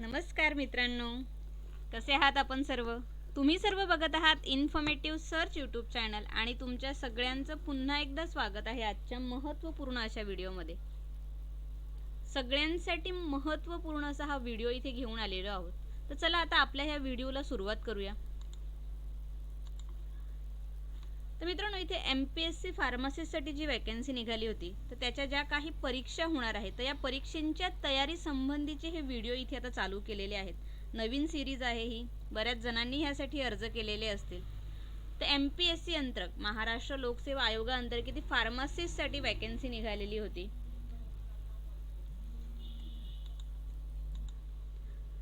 नमस्कार मित्रांनो, कसे आहात आपण सर्व? तुम्ही सर्व बघत आहात इन्फॉर्मेटिव्ह सर्च यूट्यूब चॅनल आणि तुमच्या सगळ्यांचं पुन्हा एकदा स्वागत आहे आजच्या महत्त्वपूर्ण अशा व्हिडिओमध्ये. सगळ्यांसाठी महत्त्वपूर्ण असा हा व्हिडिओ इथे घेऊन आलेलो आहोत. तर चला आता आपल्या ह्या व्हिडिओला सुरुवात करूया. तर मित्रांनो, इथे MPSC फार्मसिस्टसाठी जी वॅकन्सी निघाली होती तर त्याच्या ज्या काही परीक्षा होणार आहेत तर या परीक्षांच्या तयारी संबंधीचे हे व्हिडिओ इथे आता चालू केलेले आहेत. नवीन सिरीज आहे ही, बऱ्याच जणांनी ह्यासाठी अर्ज केलेले असतील. तर MPSC अंतर्गत महाराष्ट्र लोकसेवा आयोगाअंतर्गत फार्मसिस्टसाठी वॅकन्सी निघालेली होती.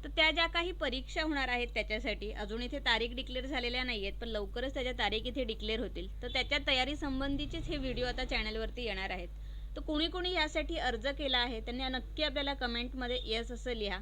तर त्या ज्या काही परीक्षा होणार आहेत त्याच्यासाठी अजून इथे तारीख डिक्लेअर झालेल्या नाही आहेत, पण लवकरच त्याच्या तारीख इथे डिक्लेअर होतील. तर त्याच्या तयारी संबंधीचेच हे व्हिडिओ आता चॅनलवरती येणार आहेत. तर कोणी कोणी यासाठी अर्ज केला आहे त्यांनी नक्की आपल्याला कमेंटमध्ये येस असं लिहा.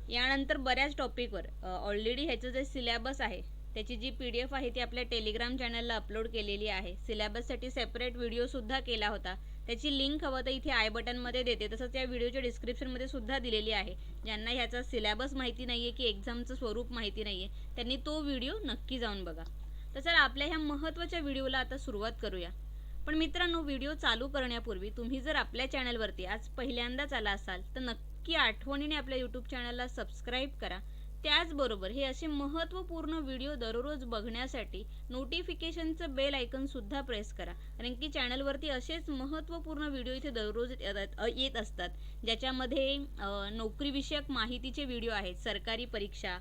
यानंतर बऱ्याच टॉपिकवर ऑलरेडी ह्याचं जे सिलेबस आहे त्याची जी PDF आहे ती आपल्या टेलिग्राम चॅनलला अपलोड केलेली आहे. सिलेबससाठी सेपरेट व्हिडिओसुद्धा केला होता, त्याची लिंक हवं तर इथे आय बटनमध्ये देते, तसंच या व्हिडिओच्या डिस्क्रिप्शनमध्ये सुद्धा दिलेली आहे. ज्यांना ह्याचा सिलेबस माहिती नाही आहे की एक्झामचं स्वरूप माहिती नाही आहे त्यांनी तो व्हिडिओ नक्की जाऊन बघा. तर चला आपल्या ह्या महत्त्वाच्या व्हिडिओला आता सुरुवात करूया. पण मित्रांनो, व्हिडिओ चालू करण्यापूर्वी तुम्ही जर आपल्या चॅनलवरती आज पहिल्यांदाच आला असाल तर नक्की आठवणीने आपल्या यूट्यूब चॅनलला सबस्क्राईब करा. त्याचबरोबर हे असे महत्त्वपूर्ण व्हिडिओ दररोज बघण्यासाठी नोटिफिकेशनचं बेल आयकन सुद्धा प्रेस करा, कारण की चॅनलवरती असेच महत्त्वपूर्ण व्हिडिओ इथे दररोज येत असतात, ज्याच्यामध्ये नोकरीविषयक माहितीचे व्हिडिओ आहेत. सरकारी परीक्षा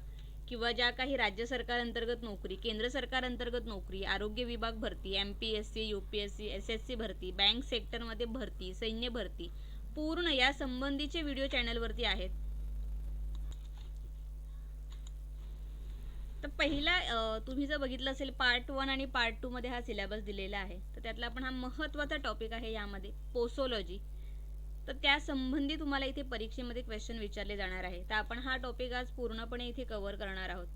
किंवा ज्या काही राज्य सरकार अंतर्गत नोकरी, केंद्र सरकार अंतर्गत नोकरी, आरोग्य विभाग भरती, MPSC, UPSC, SSC भरती, बँक सेक्टरमध्ये भरती, सैन्य भरती, पूर्ण या संबंधीचे व्हिडिओ चॅनलवरती आहेत. तर पहिला तुम्ही जर बघितलं असेल पार्ट 1 आणि पार्ट 2 मध्ये हा सिलेबस दिलेला आहे. तर त्यातला आपण हा महत्त्वाचा टॉपिक आहे यामध्ये पोसोलॉजी. तर त्या संबंधी तुम्हाला इथे परीक्षेमध्ये क्वेश्चन विचारले जाणार आहे. तर आपण हा टॉपिक आज पूर्णपणे इथे कव्हर करणार आहोत.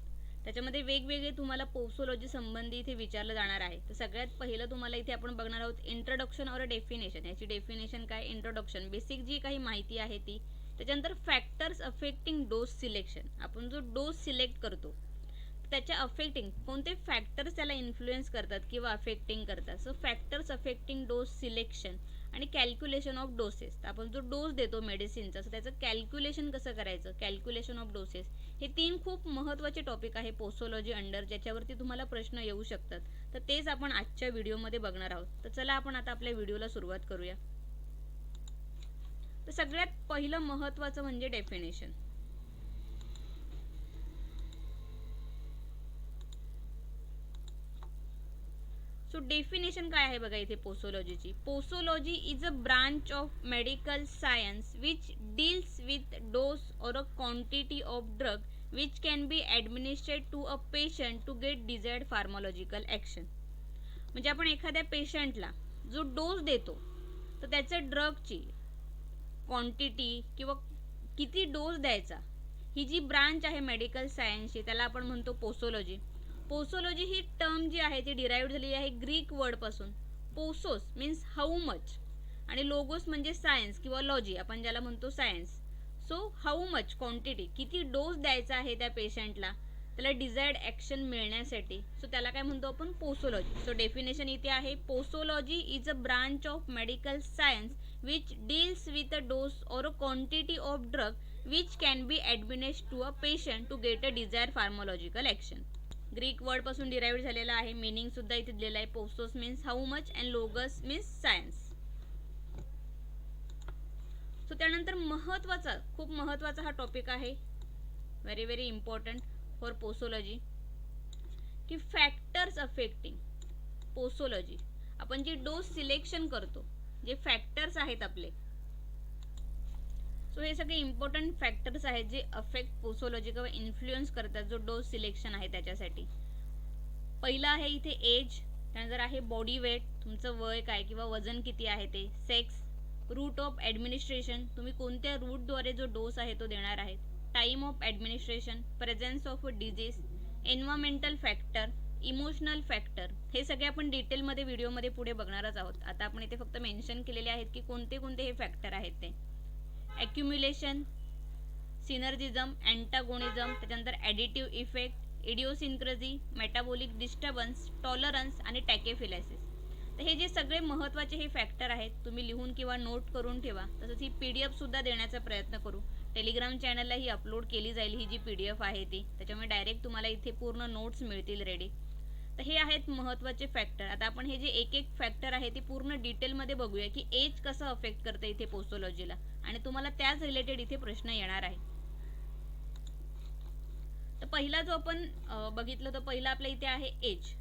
त्याच्यामध्ये वेगवेगळे तुम्हाला पोसोलॉजी संबंधी इथे विचारलं जाणार आहे. तर सगळ्यात पहिलं तुम्हाला इथे आपण बघणार आहोत इंट्रोडक्शन और डेफिनेशन. याची डेफिनेशन काय? इंट्रोडक्शन बेसिक जी काही माहिती आहे ती. त्याच्यानंतर फॅक्टर्स अफेक्टिंग डोस सिलेक्शन. आपण जो डोस सिलेक्ट करतो त्याच्या अफेक्टिंग कोणते फॅक्टर्स त्याला इन्फ्लुएन्स करतात किंवा अफेक्टिंग करतात. So factors affecting dose selection आणि कॅल्क्युलेशन ऑफ डोसेस. आपण जो डोस देतो मेडिसिनचा सो त्याचं कॅल्क्युलेशन कसं करायचं, कॅल्क्युलेशन ऑफ डोसेस. हे 3 खूप महत्त्वाचे टॉपिक आहे पोसोलॉजी अंडर, ज्याच्यावरती तुम्हाला प्रश्न येऊ शकतात. तर तेच आपण आजच्या व्हिडिओमध्ये बघणार आहोत. तर चला आपण आता आपल्या व्हिडिओला सुरुवात करूया. तर सगळ्यात पहिलं महत्त्वाचं म्हणजे डेफिनेशन. सो डेफिनेशन काय आहे बघा इथे पोसोलॉजीची. Posology is a branch of medical science which deals with dose or a quantity of drug which can be administered to a patient to get desired pharmacological action. म्हणजे आपण एखाद्या पेशंटला जो डोस देतो तर त्याच्या ड्रगची क्वांटिटी किंवा किती डोस द्यायचा, ही जी ब्रांच आहे मेडिकल सायन्सची त्याला आपण म्हणतो पोसोलॉजी. पोसोलॉजी ही टर्म जी आहे ती डिराइव्ह झालेली आहे ग्रीक वर्डपासून. पोसोस मीन्स हाऊ मच आणि लोगोस म्हणजे सायन्स किंवा लॉजी, आपण ज्याला म्हणतो science. So how much quantity, किती डोस द्यायचा आहे त्या पेशंटला त्याला डिझायर्ड ॲक्शन मिळण्यासाठी. सो त्याला काय म्हणतो आपण? पोसोलॉजी. सो डेफिनेशन इथे आहे posology is a branch of medical science which deals with a dose or a quantity of drug which can be administered to a patient to get a desired pharmacological action. Greek word पासून derive झालेला आहे. Meaning सुद्धा इथे दिलेला आहे. Posos means how much and logos means science. So त्यानंतर महत्त्वाचा, खूप महत्त्वाचा हा टॉपिक आहे, very very important for posology, की फॅक्टर्स अफेक्टिंग पोसोलॉजी. आपण जी डोस सिलेक्शन करतो, जे फॅक्टर्स आहेत आपले, सो हे सगळे इम्पॉर्टंट फॅक्टर्स आहेत जे अफेक्ट पोसोलॉजी किंवा इन्फ्लुएन्स करतात जो डोस सिलेक्शन आहे त्याच्यासाठी. पहिलं आहे इथे एज, त्यानंतर आहे बॉडी वेट, तुमचं वय काय किंवा वजन किती आहे ते, सेक्स, रूट ऑफ ॲडमिनिस्ट्रेशन, तुम्ही कोणत्या रूटद्वारे जो डोस आहे तो देणार आहे, time of administration, presence of disease, environmental factor, emotional factor. हे सगळे आपण डिटेलमध्ये व्हिडिओमध्ये पुढे बघणारच आहोत. आता आपण इथे फक्त मेन्शन केलेले आहेत की कोणते कोणते हे फॅक्टर आहेत ते. ॲक्युम्युलेशन, सिनर्जिझम, अँटागोनिझम, त्याच्यानंतर additive effect, idiosyncrasy, metabolic disturbance, tolerance आणि टॅकेफिलॅसिस. तर हे जे सगळे महत्त्वाचे हे फॅक्टर आहेत, तुम्ही लिहून किंवा नोट करून ठेवा. तसंच ही PDF सुद्धा देण्याचा प्रयत्न करू. टेलिग्राम चॅनलला ही अपलोड केली जाईल ही जी PDF आहे ती, त्याच्यामुळे डायरेक्ट तुम्हाला इथे पूर्ण नोट्स मिळतील रेडी. तर हे आहेत महत्त्वाचे फॅक्टर. आता आपण हे जे एक एक फॅक्टर आहे ते पूर्ण डिटेलमध्ये बघूया की एज कसं अफेक्ट करतं इथे पोस्टोलॉजीला, आणि तुम्हाला त्याच रिलेटेड इथे प्रश्न येणार आहे. तर पहिला जो आपण बघितलं तर पहिला आपल्या इथे आहे age.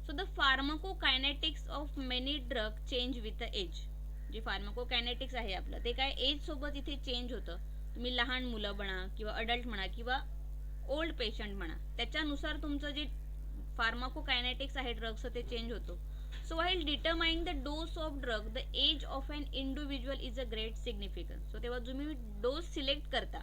So the pharmacokinetics of many drug change with the age. जे फार्माकोकायनेटिक्स आहे आपलं ते काय एज सोबत इथे चेंज होतं. तुम्ही लहान मुलं म्हणा किंवा अडल्ट म्हणा किंवा ओल्ड पेशंट म्हणा, त्याच्यानुसार तुमचं जे फार्माकोकायनेटिक्स आहे ड्रगचं ते चेंज होतो. So while determining the dose of drug the age of an individual is a great significance. So तेव्हा तुम्ही डोस सिलेक्ट करता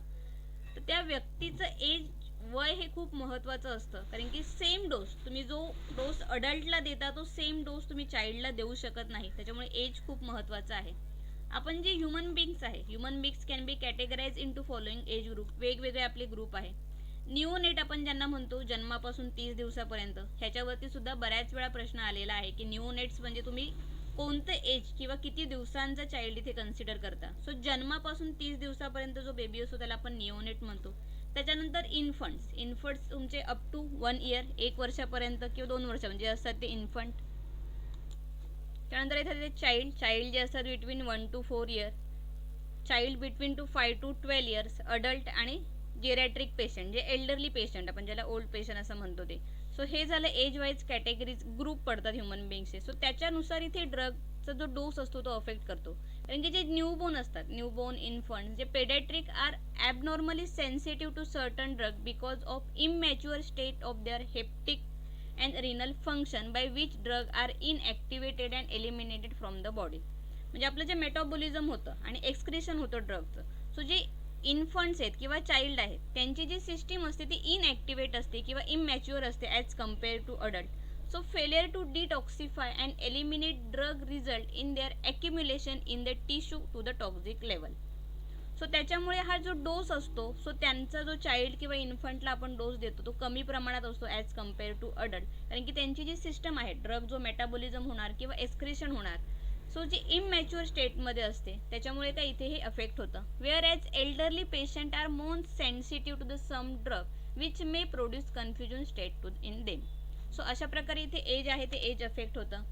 तर त्या व्यक्तीचं एज, वय हे खूप महत्त्वाचं असतं. कारण की सेम डोस तुम्ही जो डोस अडल्टला देता तो सेम डोस तुम्ही चाइल्डला देऊ शकत नाही. त्याच्यामुळे एज खूप महत्त्वाचं आहे. आपण जे ह्युमन बिंग्स आहे, human beings can be categorize into following age group. वेगवेगळे आपले ग्रुप आहे. निओनेट आपण ज्यांना म्हणतो जन्मापासून 30 दिवसापर्यंत, ह्याच्यावरती सुद्धा बऱ्याच वेळा प्रश्न आलेला आहे की निओनेट्स म्हणजे तुम्ही कोणतं एज किंवा किती दिवसांचा चाइल्ड इथे कन्सिडर करता. सो जन्मापासून 30 दिवसापर्यंत जो बेबी असतो त्याला आपण निओनेट म्हणतो. त्याच्यानंतर इन्फंट्स तुमचे अप टू 1 इयर, 1 वर्षापर्यंत किंवा 2 वर्ष म्हणजे असतात ते इन्फंट. त्यानंतर इथे चाइल्ड जे असतात between 1 to 4 year, child between 5 to 12 years, adult आणि जेरॅट्रिक पेशंट जे एल्डरली पेशंट आपण ज्याला ओल्ड पेशंट असं म्हणतो ते. सो हे झालं एज वाईज कॅटेगरीज ग्रुप पडतात ह्युमन बिंग्सचे. सो त्याच्यानुसार इथे ड्रगचा जो डोस असतो तो अफेक्ट करतो. कारण की जे न्यूबोर्न असतात, न्यूबोर्न इन्फंट जे paediatric are abnormally sensitive to certain drug because of immature state of their hepatic and renal function by which drug are inactivated and eliminated from the body. म्हणजे आपलं जे metabolism होतं आणि excretion होतं ड्रगचं. So जे infants आहेत किंवा child आहेत त्यांची जी सिस्टीम असते ती इनॲक्टिवेट असते किंवा इमॅच्युअर असते as compare to adult. So failure to detoxify and eliminate drug result in their accumulation in the tissue to the toxic level. So त्याच्यामुळे हा जो डोस असतो, सो त्यांचा जो चाइल्ड किंवा इन्फंटला आपण डोस देतो तो कमी प्रमाणात असतो ॲज कम्पेअर टू अडल्ट. कारण की त्यांची जी सिस्टम आहे, ड्रग जो मेटाबॉलिझम होणार किंवा एक्सक्रिशन होणार, सो जी इमॅच्युअर स्टेटमध्ये असते त्याच्यामुळे काय इथे हे अफेक्ट होतं. Where as elderly patient are more sensitive to the some drug which may produce confusion state to in them. So अशा प्रकारे इथे एज आहे ते एज अफेक्ट होतं.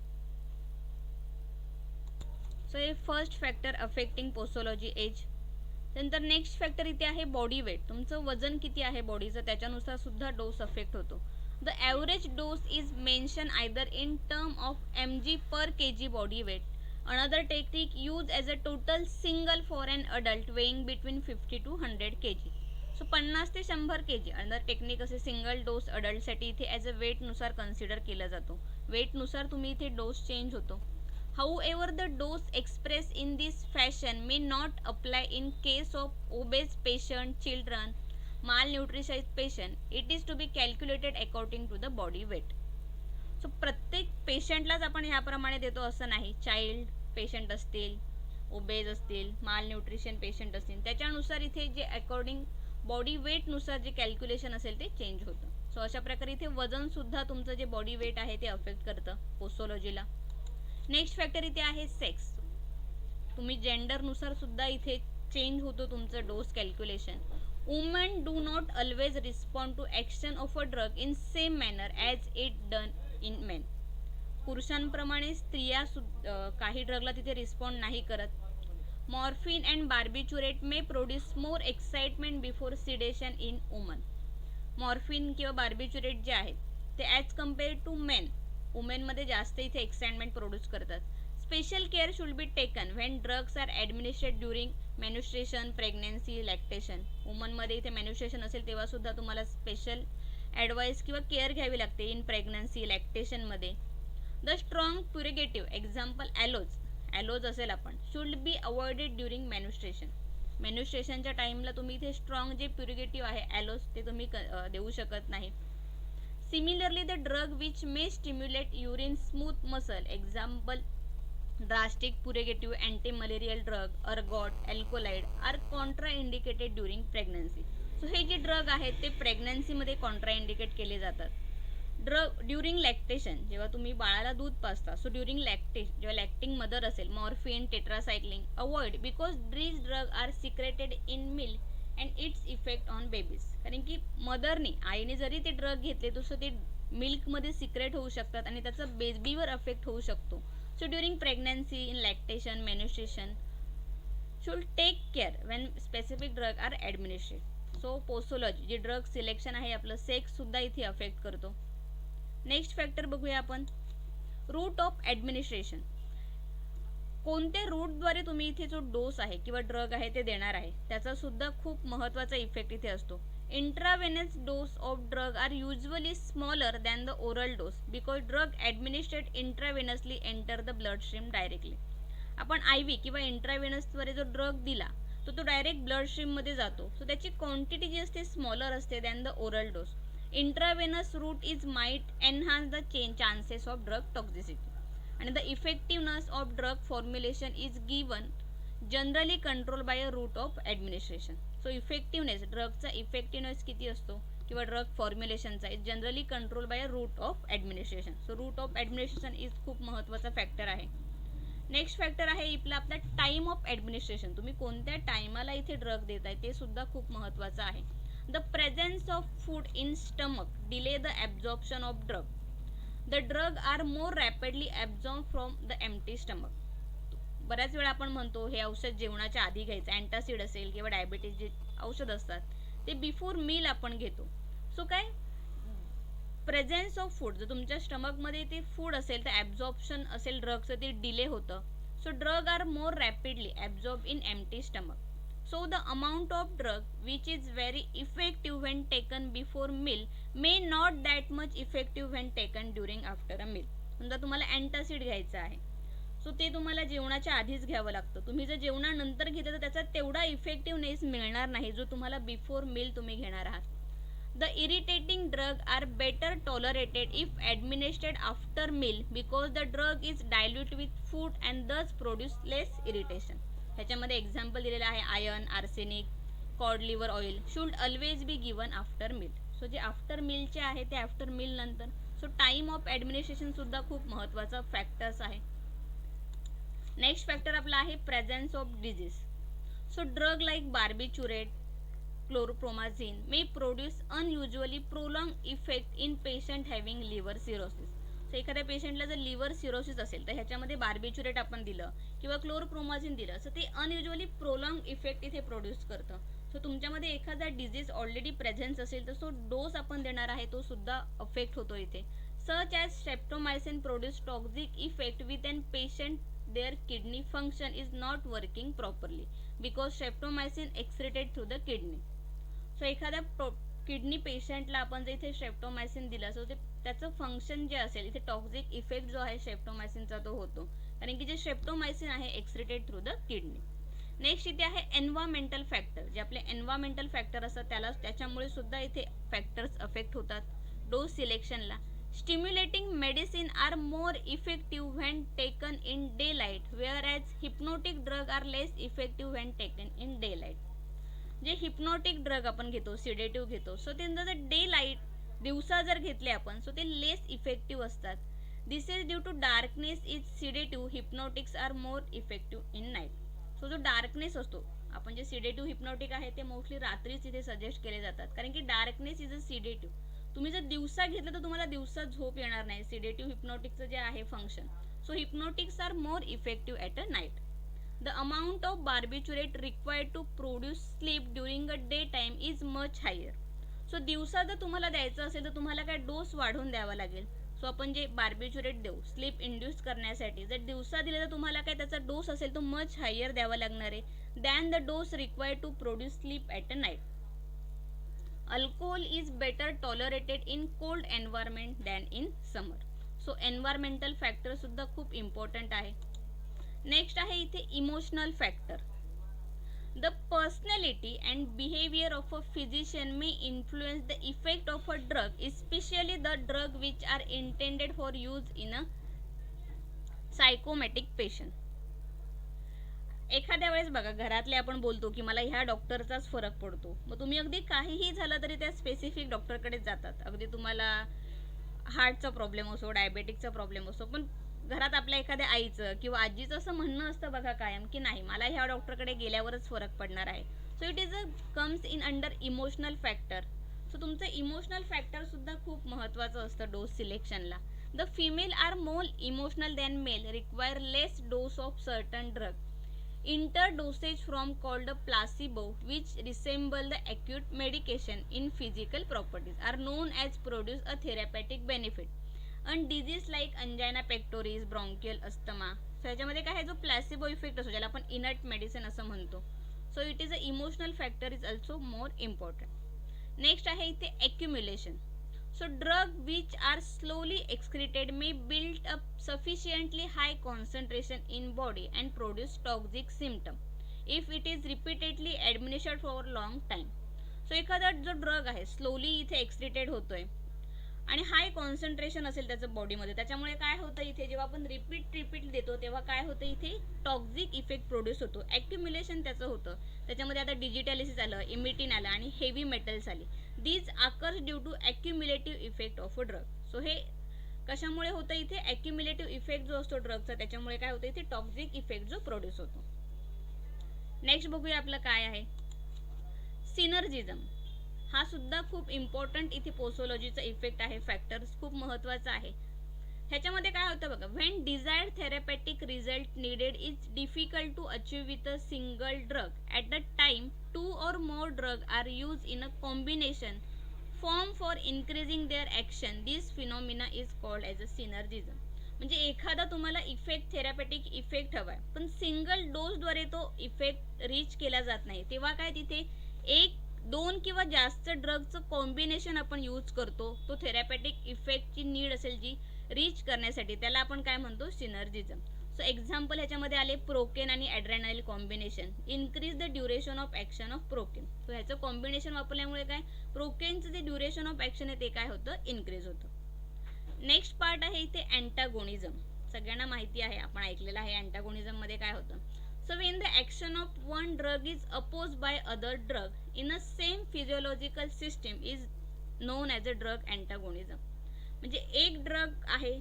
सो हे first factor affecting posology age. त्यानंतर नेक्स्ट फॅक्टर इथे आहे बॉडी वेट. तुमचं वजन किती आहे बॉडीचं त्याच्यानुसार सुद्धा डोस अफेक्ट होतो. The average dose is mention either in term of mg per kg body weight. Another technique used as a total single for an adult weighing between 50 to 100 kg. So 50 ते 100 kg. Another technique असे single dose अडल्टसाठी इथे as a वेटनुसार consider केला जातो. वेटनुसार तुम्ही इथे dose change होतो. However, the dose expressed in this fashion may not apply in case of obese patient, children, malnutrition patient. It is to be calculated according to the body weight. So प्रत्येक पेशंटलाच आपण ह्याप्रमाणे देतो असं नाही. Child patient असतील, obeys असतील, माल nutrition patient असतील, त्याच्यानुसार इथे जे अकॉर्डिंग बॉडी वेटनुसार जे कॅल्क्युलेशन असेल ते चेंज होतं. सो अशा प्रकारे इथे वजनसुद्धा तुमचं जे बॉडी वेट आहे ते अफेक्ट करतं पोस्टोलॉजीला. नेक्स्ट फॅक्टर इथे आहे सेक्स. तुम्ही जेंडरनुसार सुद्धा इथे चेंज होतो तुमचं dose calculation. Woman do not always respond to action of a drug in same manner as it done in men. पुरुषांप्रमाणे स्त्रिया काही ड्रगला तिथे रिस्पॉन्ड नाही करत. Morphine and barbiturate may produce more excitement before sedation in woman. Morphine किंवा barbiturate जे आहेत ते ॲज कम्पेअर टू मेन, वुमेनमध्ये जास्त इथे एक्साइटमेंट प्रोड्यूस करतात. Special care should be taken when drugs are administered during menstruation, pregnancy, lactation. वुमनमध्ये इथे मेन्स्ट्रुएशन असेल तेव्हा सुद्धा तुम्हाला स्पेशल ॲडवाइस किंवा केअर घ्यावी लागते इन प्रेग्नन्सी, लॅक्टेशनमध्ये. The strong purgative example aloes असेल आपण should be avoided during menstruation. मेन्स्ट्रुएशनच्या टाईमला तुम्ही इथे स्ट्रॉंग जे प्युरिगेटिव्ह आहे ॲलोज ते तुम्ही देऊ शकत नाही. Similarly the drug which may stimulate urine smooth muscle example drastic purgative anti malarial drug ergot alkaloid are contraindicated during pregnancy. So हे जे ड्रग आहेत ते प्रेग्नन्सीमध्ये कॉन्ट्रा इंडिकेट केले जातात. ड्रग ड्युरिंग लॅक्टेशन, जेव्हा तुम्ही बाळाला दूध पाजता, सो ड्युरिंग लॅक्टेशन जेव्हा लॅक्टिंग मदर असेल, morphine tetracycline avoid because these drug are secreted in milk and its effect on babies. कारण की मदरने आईने जरी ते ड्रग घेतले तसं ते मिल्कमध्ये सिक्रेट होऊ शकतात आणि त्याचा बेबीवर अफेक्ट होऊ शकतो. So during pregnancy, in lactation, menstruation, should take care when specific drug are administered. So posology जे ड्रग सिलेक्शन आहे आपलं सेक्स सुद्धा इथे अफेक्ट करतो. नेक्स्ट फॅक्टर बघूया आपण, रूट ऑफ ॲडमिनिस्ट्रेशन. कोणत्या रूटद्वारे तुम्ही इथे जो डोस आहे किंवा ड्रग आहे ते देणार आहे त्याचा सुद्धा खूप महत्त्वाचा इफेक्ट इथे असतो. Intravenous dose of drug are usually smaller than the oral dose because drug administered intravenously enter the bloodstream directly. आपण IV किंवा इंट्राव्हेनसद्वारे जो ड्रग दिला तो डायरेक्ट ब्लडस्ट्रीममध्ये जातो. सो त्याची क्वांटिटी जी असते स्मॉलर असते than the oral dose. Intravenous route is might enhance the chances of drug toxicity आणि the effectiveness of drug formulation is given generally control by a route of administration. So effectiveness, ड्रगचा effectiveness किती असतो किंवा drug फॉर्म्युलेशनचा is generally control by a route of administration. So route of administration is खूप महत्त्वाचा factor आहे. Next factor आहे आपला टाइम ऑफ ॲडमिनिस्ट्रेशन. तुम्ही कोणत्या टायमाला इथे ड्रग देताय ते सुद्धा खूप महत्त्वाचं आहे. The presence of food in stomach delay the absorption of drug. The drug are more rapidly absorb from the empty stomach. बऱ्याच वेळा आपण म्हणतो हे औषध जेवणाच्या आधी घ्यायचं, अँटासिड असेल किंवा डायबिटीज जे औषध असतात ते बिफोर मील आपण घेतो. सो काय प्रेझेन्स ऑफ फूड, जर तुमच्या स्टमकमध्ये ते फूड असेल तर ॲब्झॉर्प्शन असेल ड्रगचं ते डिले होतं. So drug are more rapidly absorb in empty stomach. So the amount of drug which is very effective when taken before meal may not that much effective when taken during after a meal. समजा तुम्हाला antacid घ्यायचं आहे so ते तुम्हाला जेवणाच्या आधीच घ्यावं लागतं. तुम्ही जर जेवणानंतर घेतलं तर त्याचा तेवढा इफेक्टिव्हनेस मिळणार नाही जो तुम्हाला बिफोर मील तुम्ही घेणार आहात. The irritating drug are better tolerated if administered after meal because the drug is dilute with food and thus produce less irritation. ह्याच्यामध्ये एक्झाम्पल दिलेलं आहे iron, arsenic, cod liver oil should always be given after meal. So जे after मीलचे आहे ते after meal नंतर. So time of administration सुद्धा खूप महत्त्वाचा फॅक्टर्स आहे. नेक्स्ट फॅक्टर आपला आहे presence of disease. So drug like barbiturate, क्लोरोप्रोमाझिन may produce unusually prolong effect in patient having liver cirrhosis. So एखाद्या पेशंटला जर लिव्हर सिरोसिस असेल तर ह्याच्यामध्ये बार्बिच्युरेट आपण दिलं किंवा क्लोरोप्रोमाझिन दिलं सो ते अनयुज्युअली प्रोलॉंग इफेक्ट इथे प्रोड्यूस करतं. सो तुमच्यामध्ये एखादा डिजीज ऑलरेडी प्रेझेन्स असेल तर तो डोस आपण देणार आहे तो सुद्धा अफेक्ट होतो इथे. Such as streptomycin produce toxic effect with an patient their kidney function is not working properly because streptomycin excreted through the kidney. So एखाद्या किडनी पेशंटला आपण जर इथे स्ट्रेप्टोमायसिन दिलं सो ते त्याचं फंक्शन जे असेल इथे टॉक्झिक इफेक्ट जो आहे स्ट्रेप्टोमायसिनचा तो होतो कारण की जे स्ट्रेप्टोमायसिन आहे excreted through the kidney. Next इथे आहे एन्व्हायरमेंटल फॅक्टर. जे आपले एन्व्हायरमेंटल फॅक्टर असतात त्याच्यामुळे सुद्धा इथे फॅक्टर्स अफेक्ट होतात dose सिलेक्शनला. Stimulating medicine are more effective when taken in daylight, whereas hypnotic drug are less effective when taken in daylight. जे hypnotic drug आपण घेतो, sedative घेतो, सो ते जर daylight दिवसा जर घेतले आपण सो ते लेस इफेक्टिव्ह असतात. This is due to darkness is sedative, hypnotics are more effective in night. So जो डार्कनेस असतो आपण जे सिडेटिव्ह हिप्नोटिक आहे ते मोस्टली रात्रीच इथे सजेस्ट केले जातात कारण की डार्कनेस इज अ सिडेटिव्ह. तुम्ही जर दिवसा घेतलं तर तुम्हाला दिवसा झोप येणार नाही सिडेटिव्ह हिप्नोटिकचं जे आहे function. So hypnotics are more effective at a night. The amount of barbiturate required to produce sleep during a day time is much higher. So दिवसा जर तुम्हाला द्यायचं असेल तर तुम्हाला काय डोस वाढवून द्यावा लागेल. सो आपण जे बार्बिच्युरेट देऊ स्लीप इंड्यूस करण्यासाठी जर दिवसा दिले तर तुम्हाला काय त्याचा डोस असेल तो मच हायर द्यावा लागणार आहे than the dose required to produce sleep at a night. Alcohol is better tolerated in cold environment than in summer. So environmental factor सुद्धा खूप इम्पॉर्टंट आहे. नेक्स्ट आहे इथे emotional factor. The personality and behaviour of a physician may influence the effect of a drug, especially the drug which are intended for use in a psychosomatic patient. एखाद्या वेळेस बघा घरातले आपण बोलतो की मला ह्या डॉक्टरचाच फरक पडतो, मग तुम्ही अगदी काहीही झालं तरी त्या स्पेसिफिक डॉक्टरकडेच जातात. अगदी तुम्हाला हार्टचा प्रॉब्लेम असो, डायबेटिकचा प्रॉब्लेम असो, पण घरात आपल्या एखाद्या आईचं किंवा आजीचं असं म्हणणं असतं बघा कायम की नाही मला ह्या डॉक्टरकडे गेल्यावरच फरक पडणार आहे. So it is comes in under emotional factor. So तुमचं इमोशनल फॅक्टर सुद्धा खूप महत्त्वाचं असतं डोस सिलेक्शनला. The female are more emotional than male, require less dose of certain drug. Interdosage from called a placebo, which resemble the acute medication in physical properties, are known as produce a therapeutic benefit. And disease like angina pectoris, bronchial asthma, so ह्याच्यामध्ये काय आहे जो placebo effect असतो ज्याला आपण inert medicine असं म्हणतो. So it is a emotional factor is also more important. Next आहे इथे एक्युम्युलेशन. So drug which are slowly excreted may build up sufficiently high concentration in body and produce toxic symptom if it is repeatedly administered for a long time. So एखादा जो drug आहे slowly इथे excreted होतोय आणि हाय concentration असेल त्याचं बॉडीमध्ये, त्याच्यामुळे काय होतं इथे जेव्हा आपण रिपीट देतो तेव्हा काय होतं इथे टॉक्झिक इफेक्ट प्रोड्यूस होतो. ॲक्युम्युलेशन त्याचं होतं. त्याच्यामध्ये आता डिजिटॅलिसिस आलं, इमिटिन आलं आणि हेवी मेटल्स आली. These occurs due to accumulative effect of a drug. So हे कशामुळे होतं इथे ॲक्युम्युलेटिव्ह इफेक्ट जो असतो ड्रगचा त्याच्यामुळे काय होतं इथे टॉक्झिक इफेक्ट जो प्रोड्यूस होतो. नेक्स्ट बघूया आपलं काय आहे सिनर्जिझम. हा सुद्धा खूप इम्पॉर्टंट इथे पोसोलॉजीचा इफेक्ट आहे, फॅक्टर्स खूप महत्त्वाचा आहे. ह्याच्यामध्ये काय होतं बघा, when desired therapeutic result needed is difficult to achieve with a single drug at the time 2 or more drug are used in a combination form for increasing their action. This phenomena is called as a synergism. म्हणजे एखादा तुम्हाला effect थेरपॅटिक effect हवाय पण single डोसद्वारे तो effect reach केला जात नाही, तेव्हा काय तिथे एक 2 किंवा जास्त ड्रगचं कॉम्बिनेशन आपण यूज करतो. तो थेरपॅटिक इफेक्टची नीड असेल जी रीच करण्यासाठी, त्याला आपण काय म्हणतो सिनर्जिझम. सो एक्झाम्पल ह्याच्यामध्ये आले प्रोकेन आणि adrenaline combination, increase the duration of action of procaine. So ह्याचं कॉम्बिनेशन वापरल्यामुळे काय प्रोकेनचं जे ड्युरेशन ऑफ ॲक्शन आहे ते काय होतं इन्क्रीज होतं. नेक्स्ट पार्ट आहे इथे अँटागोनिझम. सगळ्यांना माहिती आहे, आपण ऐकलेलं आहे अँटागोनिझम मध्ये काय होतं. So when the action of one drug is opposed by other drug in a same physiological system is known as a drug antagonism. म्हणजे एक ड्रग आहे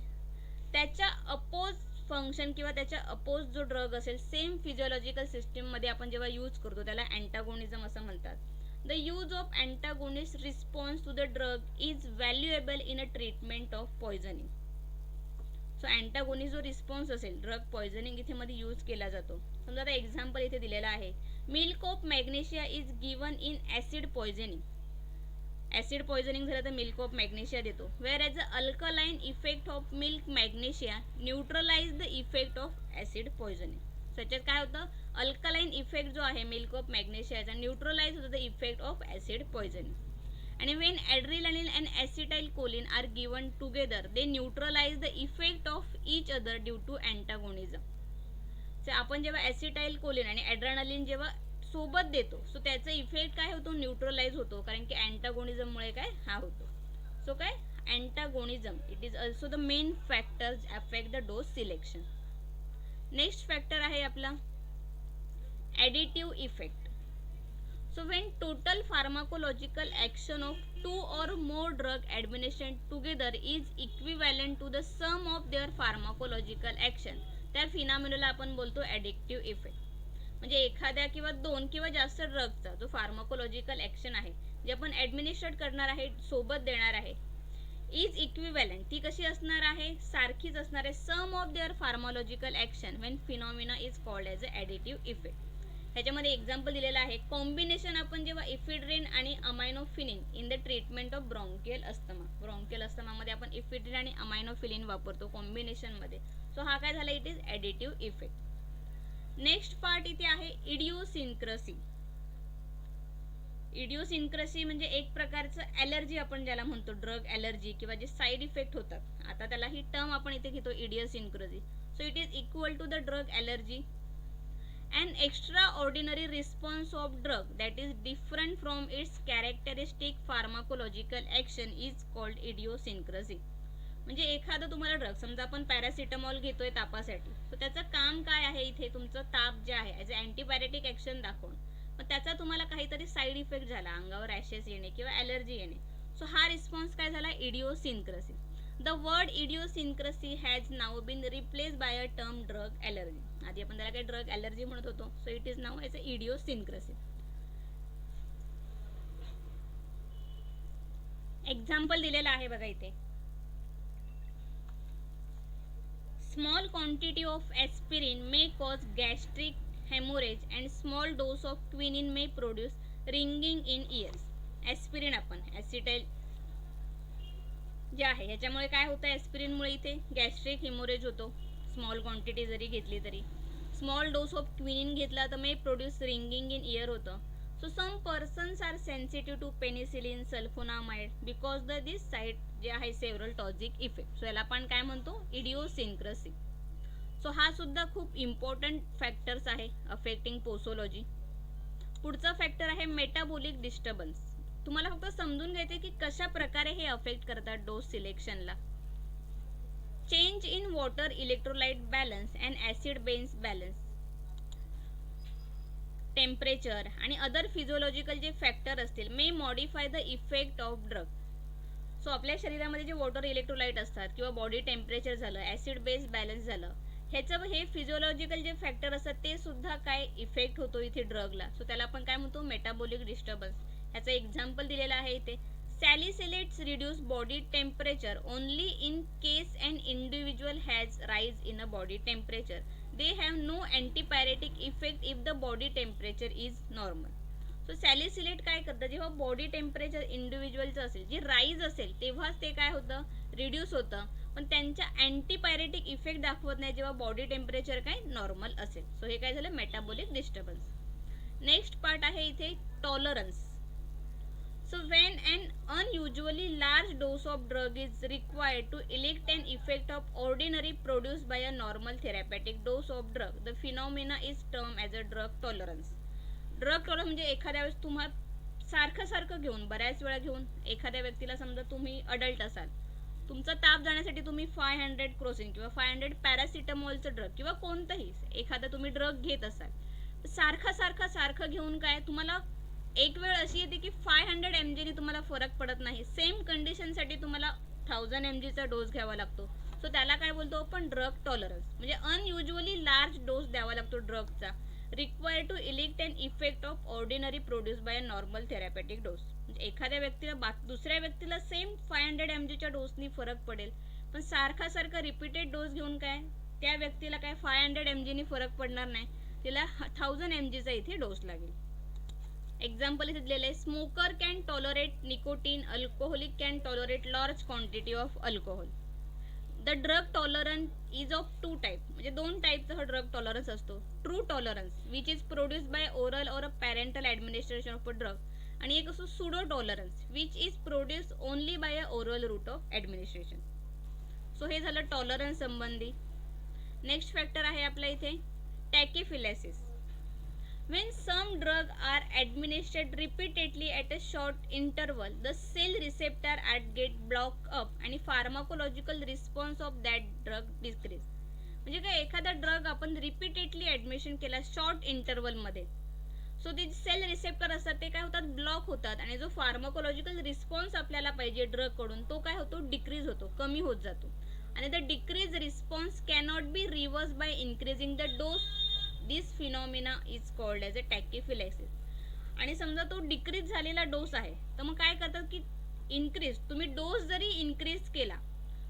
त्याच्या अपोज फंक्शन किंवा त्याच्या अपोज जो ड्रग असेल सेम फिजिओलॉजिकल सिस्टीम मध्ये आपण जेव्हा यूज करतो त्याला अँटागोनिझम असं म्हणतात. The use of antagonist response to the drug is valuable in a treatment of poisoning. So antagonist जो रिस्पॉन्स असेल ड्रग पॉयझनिंग इथे मध्ये यूज केला जातो. समजा आता एक्झाम्पल इथे दिलेला आहे, milk of magnesia is given in acid poisoning. Acid poisoning झालं तर मिल्क ऑफ मॅग्नेशिया देतो. Where as a alkaline effect of milk magnesia neutralize the effect of acid poisoning. त्याच्यात काय होतं अल्कलाइन इफेक्ट जो आहे मिल्क ऑफ मॅग्नेशियाचा neutralize होतं the effect of acid poisoning. आणि when adrenaline and acetylcholine are given together they neutralize the effect of each other due to antagonism. So आपण जेव्हा ॲसिटाइलकोलिन आणि ॲड्रेनालिन जेव्हा सोबत देतो सो त्याचा इफेक्ट काय होतो न्यूट्रलाइज होतो, कारण की अँटागोनिझम मुळे काय हा होतो. सो काय antagonism it is also the main factors affect the dose selection. Next factor आहे आपला additive effect. So when total pharmacological action of 2 or more drug administered together is equivalent to the sum of their pharmacological action, त्या फिनॉमिनाला आपण बोलतो addictive effect. म्हणजे एखाद्या किंवा 2 किंवा जास्त ड्रगचा जो फार्माकोलॉजिकल ॲक्शन आहे जे आपण ॲडमिनिस्ट्रेट करणार आहे सोबत देणार आहे इज इक्विव्हॅलंट, ती कशी असणार आहे सारखीच असणार आहे sum of their pharmacological action when phenomena is called as a additive effect. ह्याच्यामध्ये एक्झाम्पल दिलेला आहे कॉम्बिनेशन आपण जेव्हा इफिड्रिन आणि aminophylline in the treatment of bronchial asthma. Bronchial अस्थमामध्ये आपण इफिड्रिन आणि अमायनोफिलिन वापरतो कॉम्बिनेशनमध्ये. सो हा काय झाला it is additive effect. Next part इथे आहे इडिओसिन्क्रसी. इडिओसिन्क्रसी म्हणजे एक प्रकारचं ॲलर्जी आपण ज्याला म्हणतो ड्रग ॲलर्जी किंवा जे साईड इफेक्ट होतात, आता त्याला ही टर्म आपण इथे घेतो idiosyncrasy. So it is equal to the drug allergy. An extraordinary response of drug that is different from its characteristic pharmacological action is called idiosyncrasy. म्हणजे एखादं तुम्हाला ड्रग, समजा आपण पॅरासिटामॉल घेतोय तापासाठी, तर त्याचं काम काय आहे इथे, तुमचं ताप जे आहे ॲज अ अँटीबायोटिक ॲक्शन दाखवून, मग त्याचा तुम्हाला काहीतरी साईड इफेक्ट झाला, अंगावर रॅशेस येणे किंवा ॲलर्जी येणे, सो हा रिस्पॉन्स काय झाला, idiosyncrasy. The word idiosyncrasy has now been replace by a term drug allergy. आधी आपण त्याला काही ड्रग ॲलर्जी म्हणत होतो, so it is known as a idiosyncrasy. Example दिलेला आहे बघा इथे. Small quantity of aspirin may cause gastric hemorrhage and small dose of quinine may produce ringing in ears. Aspirin आपण ॲसिटाइल जे आहे ह्याच्यामुळे काय होतं, ॲस्पिरिनमुळे इथे गॅस्ट्रिक हिमोरेज होतो, स्मॉल क्वांटिटी जरी घेतली तरी. स्मॉल डोस ऑफ क्विनिन घेतला तर may produce ringing in ear होतं. So some persons are sensitive to penicillin, sulphonamide because the this side जे आहे सेव्हरल टॉक्सिक इफेक्ट. सो याला आपण काय म्हणतो, इडिओसिनक्रसी. सो हा सुद्धा खूप इम्पॉर्टंट फॅक्टर्स आहे अफेक्टिंग पोसोलॉजी. पुढचा फॅक्टर आहे मेटाबॉलिक डिस्टर्बन्स. तुम्हाला फक्त समजून घ्यायचे की कशा प्रकारे हे अफेक्ट करतात डोस सिलेक्शनला. Change in water electrolyte balance and acid base balance, temperature आणि अदर फिजिओलॉजिकल जे फॅक्टर असतील may modify the effect of drug. So आपल्या शरीरामध्ये जे वॉटर इलेक्ट्रोलाइट असतात किंवा बॉडी टेम्परेचर झालं, ॲसिड बेस बॅलन्स झालं, ह्याचं हे फिजिओलॉजिकल जे फॅक्टर असतात ते सुद्धा काय इफेक्ट होतो इथे ड्रगला. सो त्याला आपण काय म्हणतो, मेटाबॉलिक डिस्टर्बन्स. ह्याचं एक्झाम्पल दिलेलं आहे इथे. Salicylates reduce body temperature only in case an individual has rise in a body temperature. They have no antipyretic effect if the body temperature is normal. So salicylate काय करतं, जेव्हा body temperature इंडिव्हिज्युअलचं असेल, जे rise असेल तेव्हाच ते काय होतं, रिड्यूस होतं, पण त्यांच्या अँटीपायरेटिक इफेक्ट दाखवत नाही जेव्हा बॉडी टेम्परेचर काय नॉर्मल असेल. सो हे काय झालं, मेटाबॉलिक डिस्टर्बन्स. नेक्स्ट पार्ट आहे इथे tolerance. So when an unusually large dose of drug is required to elicit an effect of ordinary produced by a normal therapeutic dose of drug, the phenomena is termed as a drug tolerance. Drug tolerance म्हणजे एखाद्या वेळेस तुम्हाला सारखं घेऊन, बऱ्याच वेळा घेऊन, एखाद्या व्यक्तीला समजा तुम्ही अडल्ट असाल, तुमचा ताप जाण्यासाठी तुम्ही 500 क्रोसिन किंवा 500 पॅरासिटामॉलचं ड्रग किंवा कोणतंही एखादा तुम्ही ड्रग घेत असाल, सारखं घेऊन काय तुम्हाला एक वेळ अशी येते की 500 mg ने तुम्हाला फरक पडत नाही, सेम कंडिशनसाठी तुम्हाला 1000 mg चा डोस घ्यावा लागतो. सो त्याला काय बोलतो आपण, ड्रग टॉलरन्स. म्हणजे अनयुज्युअली लार्ज डोस द्यावा लागतो ड्रगचा, required to elicit an effect of ordinary produce by a normal therapeutic dose. म्हणजे एखाद्या व्यक्तीला दुसऱ्या व्यक्तीला सेम 500 mg च्या डोसनी फरक पडेल, पण सारखा रिपीटेड डोस घेऊन काय त्या व्यक्तीला काय 500 mg नी फरक पडणार नाही, तिला 1000 mg चा इथे डोस लागेल. एक्झाम्पल इथे दिलेलं आहे, smoker can tolerate nicotine, alcoholic can tolerate large quantity of alcohol. The drug tolerance is of 2 type, म्हणजे 2 टाईपचा हा ड्रग टॉलरन्स असतो. True tolerance which is produce by oral or a parental administration of a drug, आणि एक असतो pseudo tolerance which is produce only by a oral route of administration. So हे झालं tolerance संबंधी. नेक्स्ट फॅक्टर आहे आपल्या इथे टॅकीफिलॅसिस. When some drugs are administered repeatedly at a short interval, the cell receptor get blocked up and pharmacological response of that drug decrease. म्हणजे काय, एखादा drug आपण रिपीटेडली ॲडमिशन केला शॉर्ट इंटरवलमध्ये, सो ते सेल रिसेप्टर असतात ते काय होतात, ब्लॉक होतात, आणि जो फार्माकोलॉजिकल रिस्पॉन्स आपल्याला पाहिजे ड्रगकडून तो काय होतो, डिक्रीज होतो, कमी होत जातो. आणि the decrease response cannot be reverse by increasing the dose. This phenomena is called as a tachyphylaxis. आणि समजा तो डिक्रीज झालेला डोस आहे, तर मग काय करतात की इन्क्रीज, तुम्ही डोस जरी इन्क्रीज केला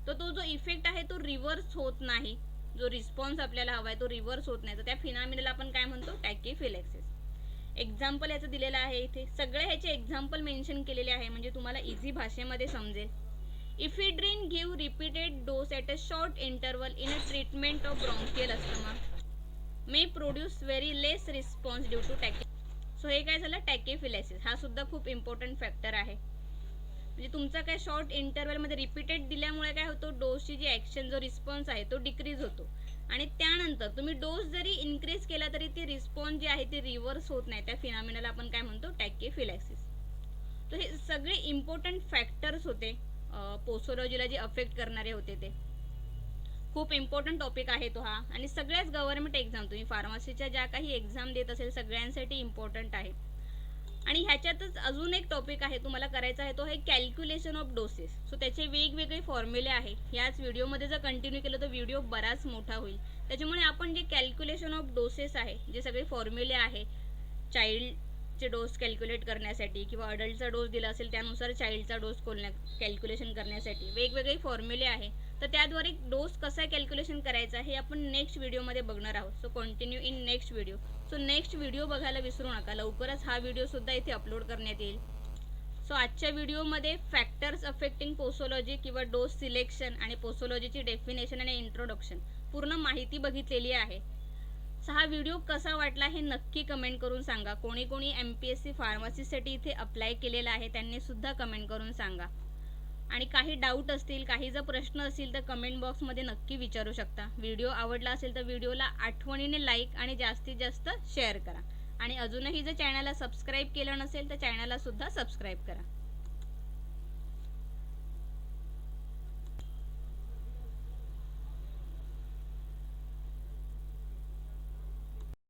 तर तो जो इफेक्ट आहे तो रिव्हर्स होत नाही, जो रिस्पॉन्स आपल्याला हवा आहे तो रिव्हर्स होत नाही, तर त्या फिनॉमिनाला आपण काय म्हणतो, टॅकीफिलॅक्सिस. एक्झाम्पल याचं दिलेलं आहे इथे, सगळे ह्याचे एक्झाम्पल मेन्शन केलेले आहे म्हणजे तुम्हाला इझी भाषेमध्ये समजेल. Ephedrine give repeated dose at a short interval in a treatment of bronchial asthma may produce very less response due to tachy. So हे काय झालं, टॅकीफिलॅसिस. हा सुद्धा खूप इम्पॉर्टंट फॅक्टर आहे. म्हणजे तुमचा काय शॉर्ट इंटरवलमध्ये रिपीटेड दिल्यामुळे काय होतो, डोसची जी ॲक्शन, जो रिस्पॉन्स आहे तो डिक्रीज होतो, आणि त्यानंतर तुम्ही डोस जरी इन्क्रीज केला तरी ती रिस्पॉन्स जी आहे ती रिव्हर्स होत नाही, त्या फिनॉमिनाला आपण काय म्हणतो, टॅकीफिलॅक्सिस. तर हे सगळे इम्पॉर्टंट फॅक्टर्स होते पोसोलॉजीला जे अफेक्ट करणारे होते ते. खूप इम्पॉर्टंट टॉपिक आहे तो हा, आणि सगळ्याच गव्हर्नमेंट एक्झाम, तुम्ही फार्मसीच्या ज्या काही एक्झाम देत असेल सगळ्यांसाठी इम्पॉर्टंट आहे. आणि ह्याच्यातच अजून एक टॉपिक आहे तुम्हाला करायचा आहे, तो आहे कॅल्क्युलेशन ऑफ डोसेस. सो त्याचे वेगवेगळे फॉर्म्युले आहे. ह्याच व्हिडिओमध्ये जर कंटिन्यू केलं तर व्हिडिओ बराच मोठा होईल. त्याच्यामुळे आपण जे कॅल्क्युलेशन ऑफ डोसेस आहे, जे सगळे फॉर्म्युले आहे चाइल्डचे डोस कॅल्क्युलेट करण्यासाठी, किंवा अडल्टचा डोस दिला असेल त्यानुसार चाइल्डचा डोस कॅल्क्युलेशन करण्यासाठी वेगवेगळे फॉर्म्युले आहे. तर त्याद्वारे डोस कसा कॅल्क्युलेशन करायचा हे आपण नेक्स्ट व्हिडिओमध्ये बघणार आहोत. So continue in next video. So next video बघायला विसरू नका. लवकरच हा व्हिडिओ सुद्धा इथे अपलोड करण्यात येईल. सो आजच्या व्हिडिओमध्ये फॅक्टर्स अफेक्टिंग पोसोलॉजी किंवा डोस सिलेक्शन आणि पोसोलॉजीची डेफिनेशन आणि इंट्रोडक्शन पूर्ण माहिती बघितलेली आहे. सो हा व्हिडिओ कसा वाटला हे नक्की कमेंट करून सांगा. कोणी कोणी MPSC फार्मसीसाठी इथे अप्लाय केलेला आहे त्यांनी सुद्धा कमेंट करून सांगा. आणि काही डाऊट असतील, काही जर प्रश्न असतील तर कमेंट बॉक्समध्ये नक्की विचारू शकता. व्हिडिओ आवडला असेल तर व्हिडिओला आठवणीने लाईक आणि जास्तीत जास्त शेअर करा. आणि अजूनही जर चॅनलला सबस्क्राईब केलं नसेल तर चॅनलला सुद्धा सबस्क्राईब करा.